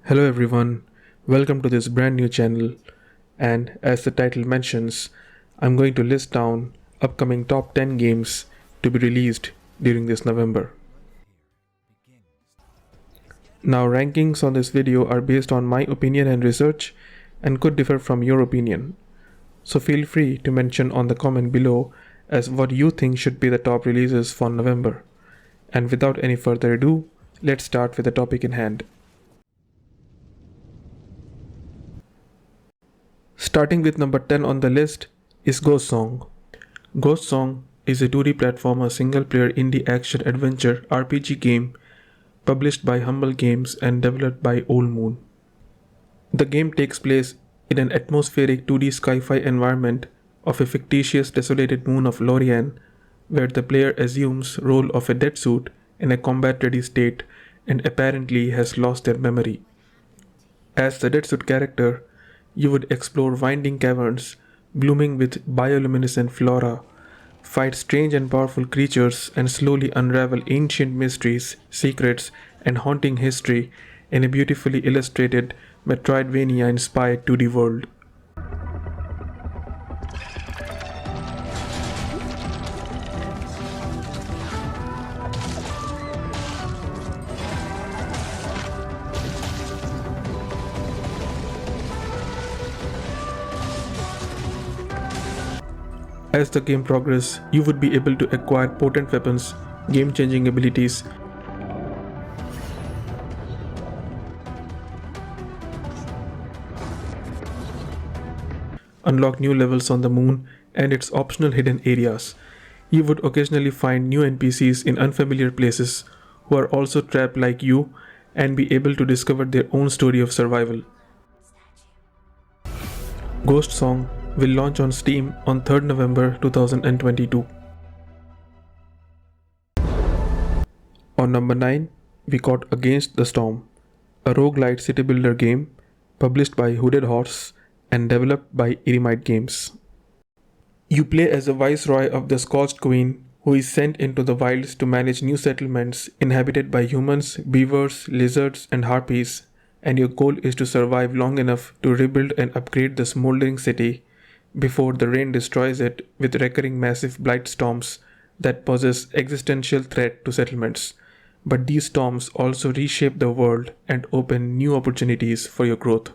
Hello everyone, welcome to this brand new channel, and as the title mentions, I'm going to list down upcoming top 10 games to be released during this November. Now rankings on this video are based on my opinion and research and could differ from your opinion. So feel free to mention on the comment below as what you think should be the top releases for November. And without any further ado, let's start with the topic in hand. Starting with number 10 on the list is Ghost Song. Ghost Song is a 2D platformer single-player indie action-adventure RPG game published by Humble Games and developed by Old Moon. The game takes place in an atmospheric 2D sci-fi environment of a fictitious desolated moon of Lorien, where the player assumes role of a dead suit in a combat-ready state and apparently has lost their memory. As the dead suit character, you would explore winding caverns blooming with bioluminescent flora, fight strange and powerful creatures, and slowly unravel ancient mysteries, secrets, and haunting history in a beautifully illustrated Metroidvania-inspired 2D world. As the game progresses, you would be able to acquire potent weapons, game-changing abilities, unlock new levels on the moon and its optional hidden areas. You would occasionally find new NPCs in unfamiliar places who are also trapped like you and be able to discover their own story of survival. Ghost Song will launch on Steam on 3rd November 2022. On number 9, we got Against the Storm, a roguelite city builder game published by Hooded Horse and developed by Eremite Games. You play as a viceroy of the Scorched Queen who is sent into the wilds to manage new settlements inhabited by humans, beavers, lizards, and harpies, and your goal is to survive long enough to rebuild and upgrade the smoldering city before the rain destroys it with recurring massive blight storms that poses existential threat to settlements. But these storms also reshape the world and open new opportunities for your growth.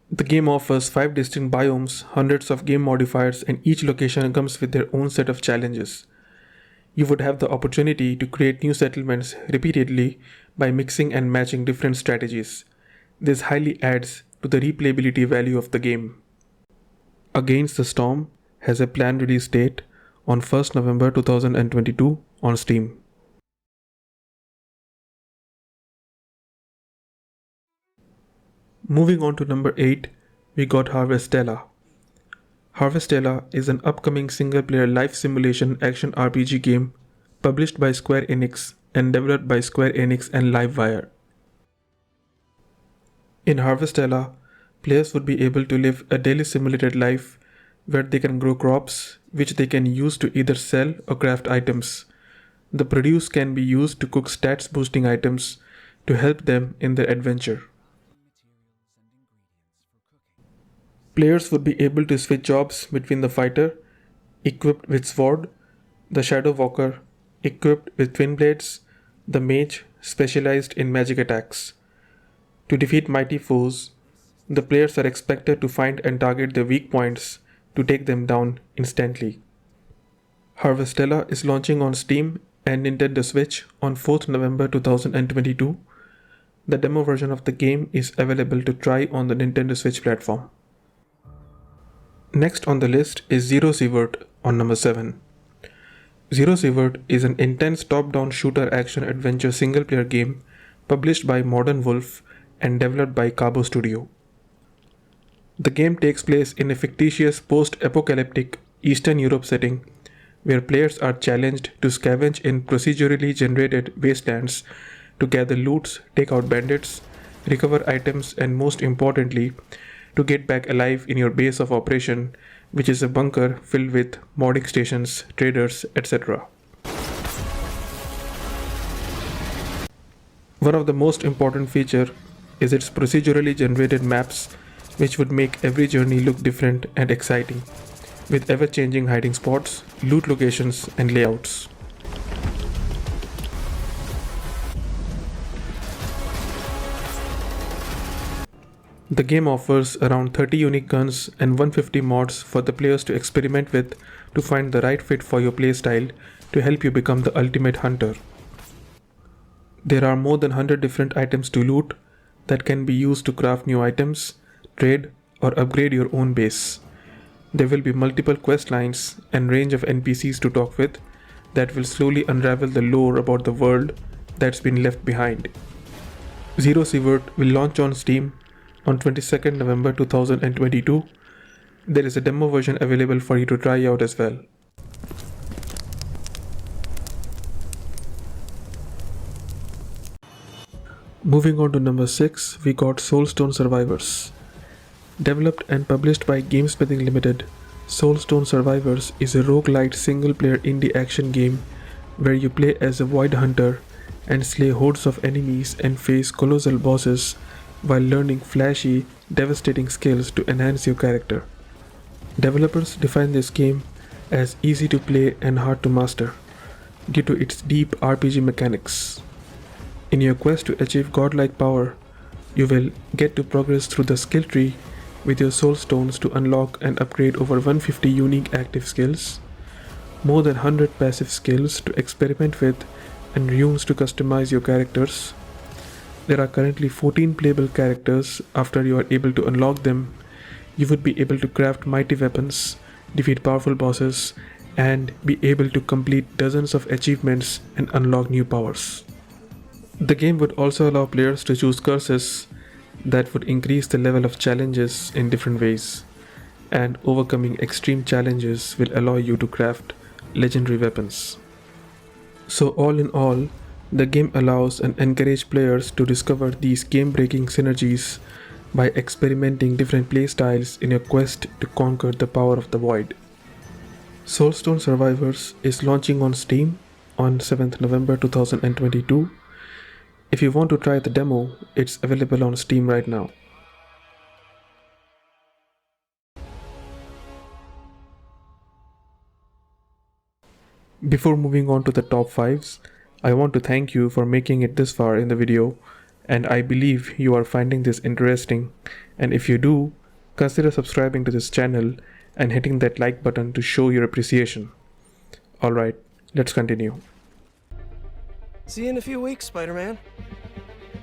The game offers 5 distinct biomes, hundreds of game modifiers, and each location comes with their own set of challenges. You would have the opportunity to create new settlements repeatedly by mixing and matching different strategies. This highly adds to the replayability value of the game. Against the Storm has a planned release date on 1st November 2022 on Steam. Moving on to number 8, we got Harvestella. Harvestella is an upcoming single-player life simulation action RPG game published by Square Enix and developed by Square Enix and Livewire. In Harvestella, players would be able to live a daily simulated life where they can grow crops which they can use to either sell or craft items. The produce can be used to cook stats boosting items to help them in their adventure. Players would be able to switch jobs between the fighter, equipped with sword, the shadow walker, equipped with twin blades, the mage, specialized in magic attacks. To defeat mighty foes, the players are expected to find and target their weak points to take them down instantly. Harvestella is launching on Steam and Nintendo Switch on 4th November 2022. The demo version of the game is available to try on the Nintendo Switch platform. Next on the list is Zero Sievert on number 7. Zero Sievert is an intense top-down shooter action-adventure single-player game published by Modern Wolf and developed by Cabo Studio. The game takes place in a fictitious post-apocalyptic Eastern Europe setting where players are challenged to scavenge in procedurally generated wastelands to gather loots, take out bandits, recover items, and most importantly, to get back alive in your base of operation, which is a bunker filled with modding stations, traders, etc. One of the most important features is its procedurally generated maps, which would make every journey look different and exciting, with ever-changing hiding spots, loot locations, and layouts. The game offers around 30 unique guns and 150 mods for the players to experiment with to find the right fit for your playstyle to help you become the ultimate hunter. There are more than 100 different items to loot that can be used to craft new items, trade, or upgrade your own base. There will be multiple quest lines and range of NPCs to talk with that will slowly unravel the lore about the world that's been left behind. Zero Sievert will launch on Steam on 22nd November 2022. There is a demo version available for you to try out as well. Moving on to number 6, we got Soulstone Survivors. Developed and published by Gamesmithing Limited, Soulstone Survivors is a roguelite single-player indie action game where you play as a void hunter and slay hordes of enemies and face colossal bosses while learning flashy, devastating skills to enhance your character. Developers define this game as easy to play and hard to master due to its deep RPG mechanics. In your quest to achieve godlike power, you will get to progress through the skill tree with your soul stones to unlock and upgrade over 150 unique active skills, more than 100 passive skills to experiment with, and runes to customize your characters. There are currently 14 playable characters. After you are able to unlock them, you would be able to craft mighty weapons, defeat powerful bosses, and be able to complete dozens of achievements and unlock new powers. The game would also allow players to choose curses that would increase the level of challenges in different ways, and overcoming extreme challenges will allow you to craft legendary weapons. So all in all, the game allows and encourages players to discover these game-breaking synergies by experimenting different playstyles in your quest to conquer the power of the void. Soulstone Survivors is launching on Steam on 7th November 2022. If you want to try the demo, it's available on Steam right now. Before moving on to the top 5s, I want to thank you for making it this far in the video, and I believe you are finding this interesting, and if you do, consider subscribing to this channel and hitting that like button to show your appreciation. Alright, let's continue. See you in a few weeks, Spider-Man.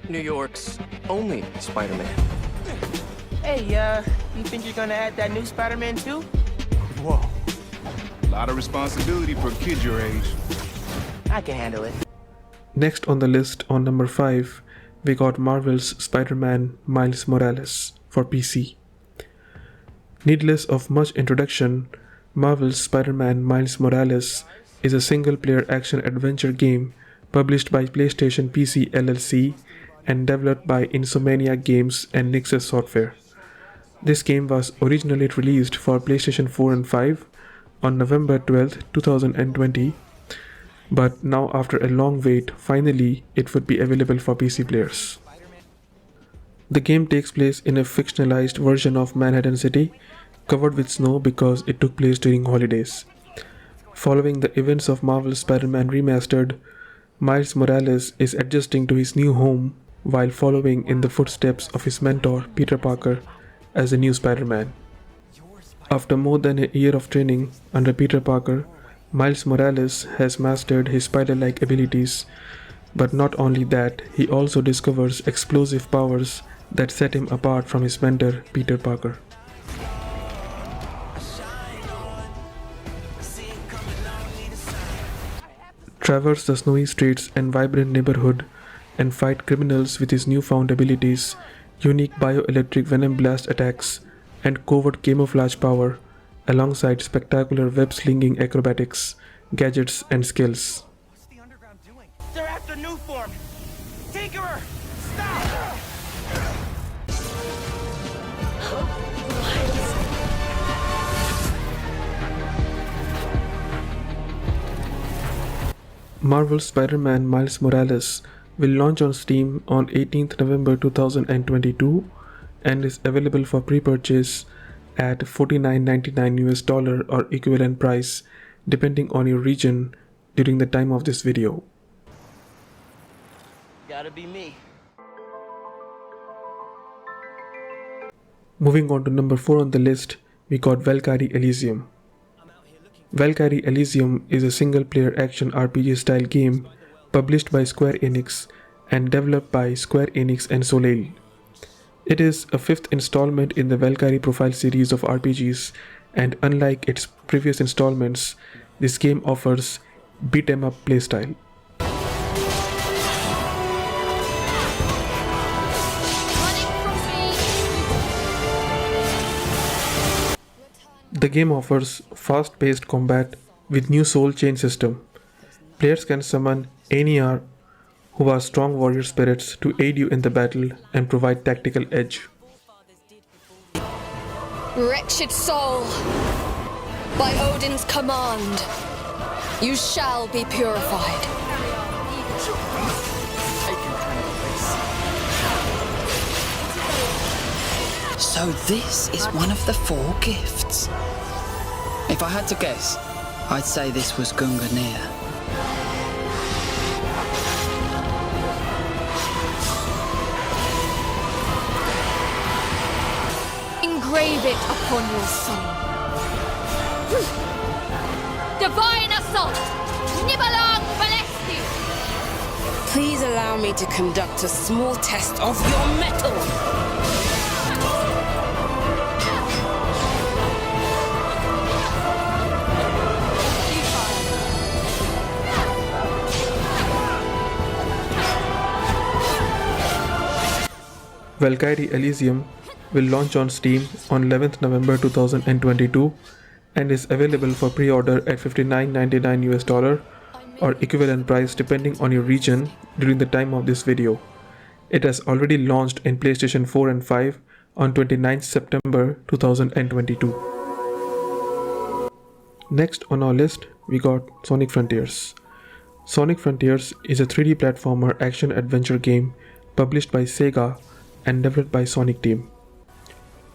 New York's only Spider-Man. Hey, you think you're gonna add that new Spider-Man too? Whoa. A lot of responsibility for a kid your age. I can handle it. Next on the list, on number 5, we got Marvel's Spider-Man Miles Morales for PC. Needless of much introduction, Marvel's Spider-Man Miles Morales is a single-player action-adventure game published by PlayStation PC LLC and developed by Insomniac Games and Nixxes Software. This game was originally released for PlayStation 4 and 5 on November 12, 2020, but now after a long wait, finally it would be available for PC players. The game takes place in a fictionalized version of Manhattan City, covered with snow because it took place during holidays. Following the events of Marvel's Spider-Man Remastered, Miles Morales is adjusting to his new home while following in the footsteps of his mentor Peter Parker as the new Spider-Man. After more than a year of training under Peter Parker, Miles Morales has mastered his spider-like abilities, but not only that, he also discovers explosive powers that set him apart from his mentor Peter Parker. Traverse the snowy streets and vibrant neighborhood and fight criminals with his newfound abilities, unique bioelectric venom blast attacks, and covert camouflage power, alongside spectacular web-slinging acrobatics, gadgets, and skills. What's the underground doing? They're after new form. Tinkerer, stop! Marvel's Spider-Man Miles Morales will launch on Steam on 18th November 2022 and is available for pre-purchase at $49.99 US or equivalent price depending on your region during the time of this video. Gotta be me. Moving on to number 4 on the list, we got VALKYRIE ELYSIUM. VALKYRIE ELYSIUM is a single-player action RPG style game published by Square Enix and developed by Square Enix and Soulstone. It is a 5th installment in the VALKYRIE Profile series of RPGs, and unlike its previous installments, this game offers beat-em-up playstyle. The game offers fast-paced combat with new soul chain system. Players can summon any who are strong warrior spirits to aid you in the battle and provide tactical edge. Wretched soul, by Odin's command, you shall be purified. So this is one of the 4 gifts. If I had to guess, I'd say this was Gungnir. Engrave it upon your soul. Divine assault! Nibelung Valesti! Please allow me to conduct a small test of your mettle. VALKYRIE ELYSIUM will launch on Steam on 11th November 2022 and is available for pre-order at $59.99 US or equivalent price depending on your region during the time of this video. It has already launched in PlayStation 4 and 5 on 29th September 2022. Next on our list, we got Sonic Frontiers. Sonic Frontiers is a 3D platformer action-adventure game published by Sega and developed by Sonic Team.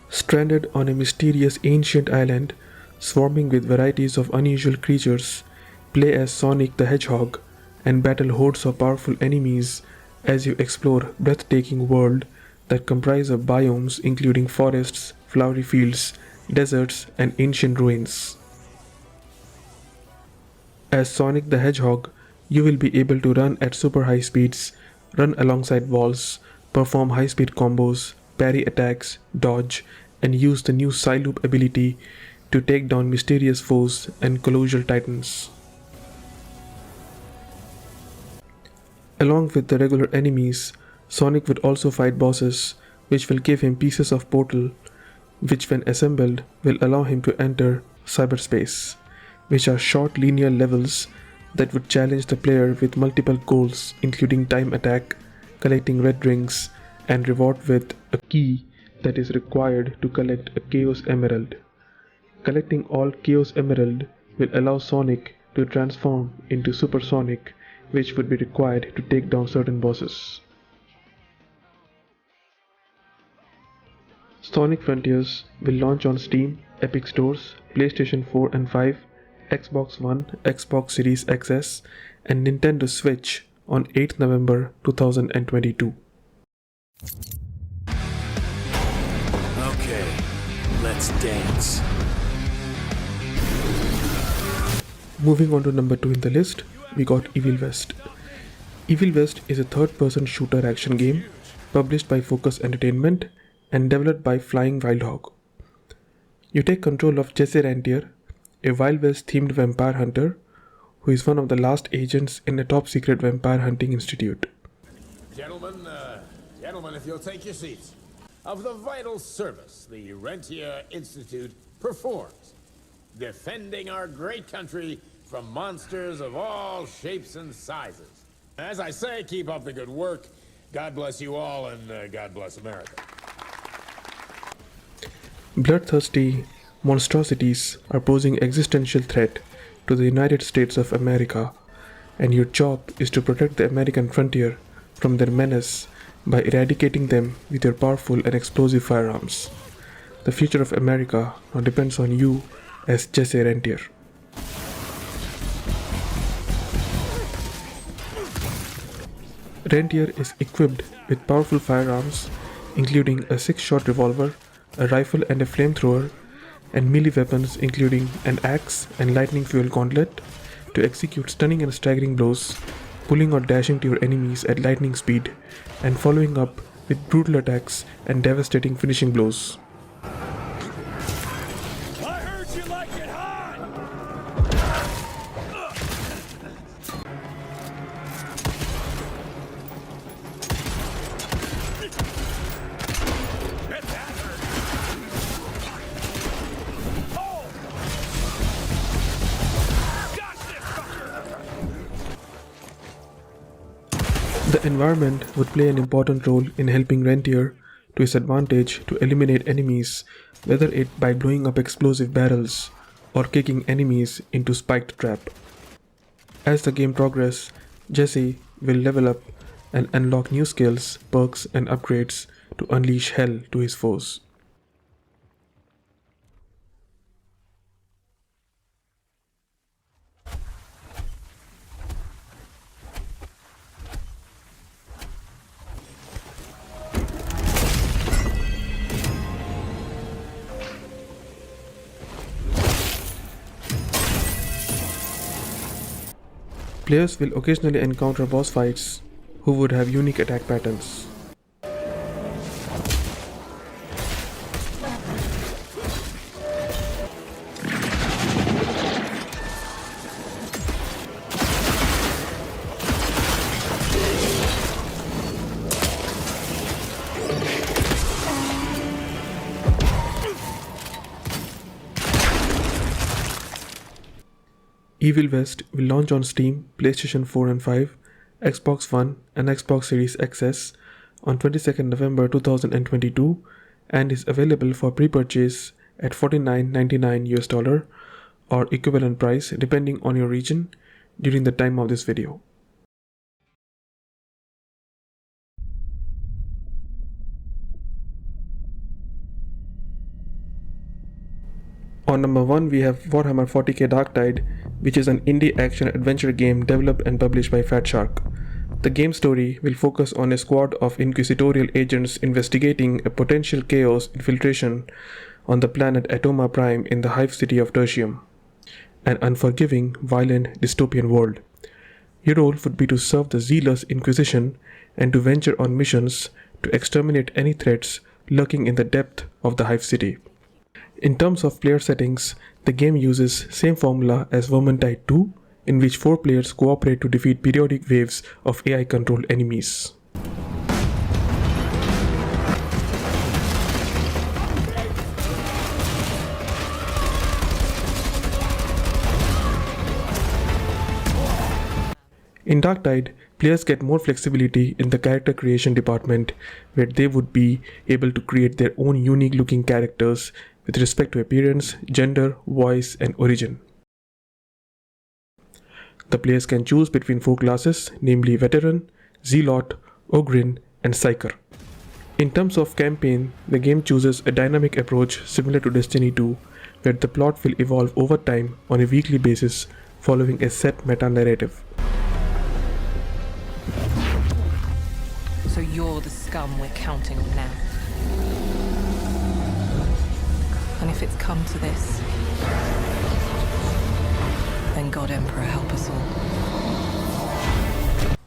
Stranded on a mysterious ancient island swarming with varieties of unusual creatures, play as Sonic the Hedgehog and battle hordes of powerful enemies as you explore breathtaking world that comprise of biomes including forests, flowery fields, deserts, and ancient ruins. As Sonic the Hedgehog, you will be able to run at super high speeds, run alongside walls, perform high-speed combos, parry attacks, dodge, and use the new Psyloop ability to take down mysterious foes and colossal titans. Along with the regular enemies, Sonic would also fight bosses, which will give him pieces of portal, which when assembled will allow him to enter cyberspace, which are short linear levels that would challenge the player with multiple goals including time attack, collecting red rings, and reward with a key that is required to collect a Chaos Emerald. Collecting all Chaos Emerald will allow Sonic to transform into Super Sonic, which would be required to take down certain bosses. Sonic Frontiers will launch on Steam, Epic Stores, PlayStation 4 and 5, Xbox One, Xbox Series XS, and Nintendo Switch on 8th November 2022. Okay, let's dance. Moving on to number 2 in the list, we got Evil West. Evil West is a third-person shooter action game published by Focus Entertainment and developed by Flying Wild Hog. You take control of Jesse Rentier, a Wild West-themed vampire hunter who is one of the last agents in a top-secret vampire hunting institute. Gentlemen, if you'll take your seats. Of the vital service the Rentier Institute performs, defending our great country from monsters of all shapes and sizes. As I say, keep up the good work. God bless you all, and God bless America. Bloodthirsty monstrosities are posing existential threat to the United States of America, and your job is to protect the American frontier from their menace by eradicating them with your powerful and explosive firearms. The future of America now depends on you as Jesse Rentier. Rentier is equipped with powerful firearms, including a 6-shot revolver, a rifle and a flamethrower, and melee weapons including an axe and lightning fuel gauntlet to execute stunning and staggering blows, pulling or dashing to your enemies at lightning speed, and following up with brutal attacks and devastating finishing blows. I heard you like it hot! Bet that hurt. Oh! Got this fucker! The environment would play an important role in helping Rentier to his advantage to eliminate enemies, whether it by blowing up explosive barrels or kicking enemies into spiked trap. As the game progresses, Jesse will level up and unlock new skills, perks and upgrades to unleash hell to his foes. Players will occasionally encounter boss fights who would have unique attack patterns. Evil West will launch on Steam, PlayStation 4 and 5, Xbox One and Xbox Series XS on 22nd November 2022 and is available for pre-purchase at $49.99 or equivalent price depending on your region during the time of this video. On number 1 we have Warhammer 40k Darktide, which is an indie action-adventure game developed and published by Fat Shark. The game story will focus on a squad of inquisitorial agents investigating a potential chaos infiltration on the planet Atoma Prime in the hive city of Tertium, an unforgiving, violent, dystopian world. Your role would be to serve the zealous Inquisition and to venture on missions to exterminate any threats lurking in the depth of the hive city. In terms of player settings, the game uses same formula as Vermintide 2, in which 4 players cooperate to defeat periodic waves of AI-controlled enemies. In Darktide, players get more flexibility in the character creation department, where they would be able to create their own unique looking characters with respect to appearance, gender, voice, and origin. The players can choose between 4 classes, namely Veteran, Zealot, Ogryn, and Psyker. In terms of campaign, the game chooses a dynamic approach similar to Destiny 2, where the plot will evolve over time on a weekly basis following a set meta-narrative. So you're the scum we're counting on now. And if it's come to this, then God Emperor help us all.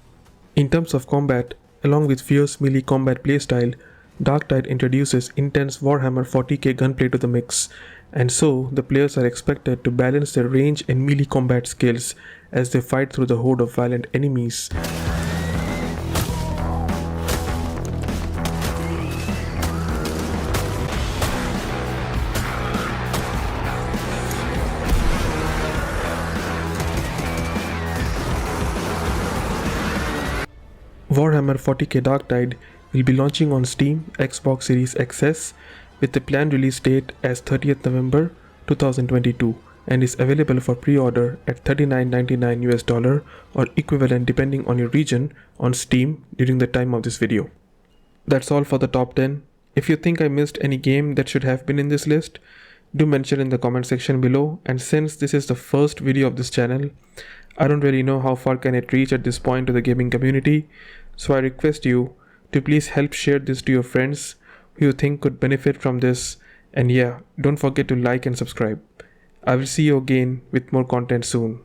In terms of combat, along with fierce melee combat playstyle, Darktide introduces intense Warhammer 40k gunplay to the mix, and so the players are expected to balance their range and melee combat skills as they fight through the horde of violent enemies. Warhammer 40k Darktide will be launching on Steam, Xbox Series XS with the planned release date as 30th November 2022 and is available for pre-order at $39.99 US or equivalent depending on your region on Steam during the time of this video. That's all for the top 10. If you think I missed any game that should have been in this list, do mention in the comment section below, and since this is the first video of this channel, I don't really know how far can it reach at this point to the gaming community, so I request you to please help share this to your friends who you think could benefit from this, and yeah, don't forget to like and subscribe. I will see you again with more content soon.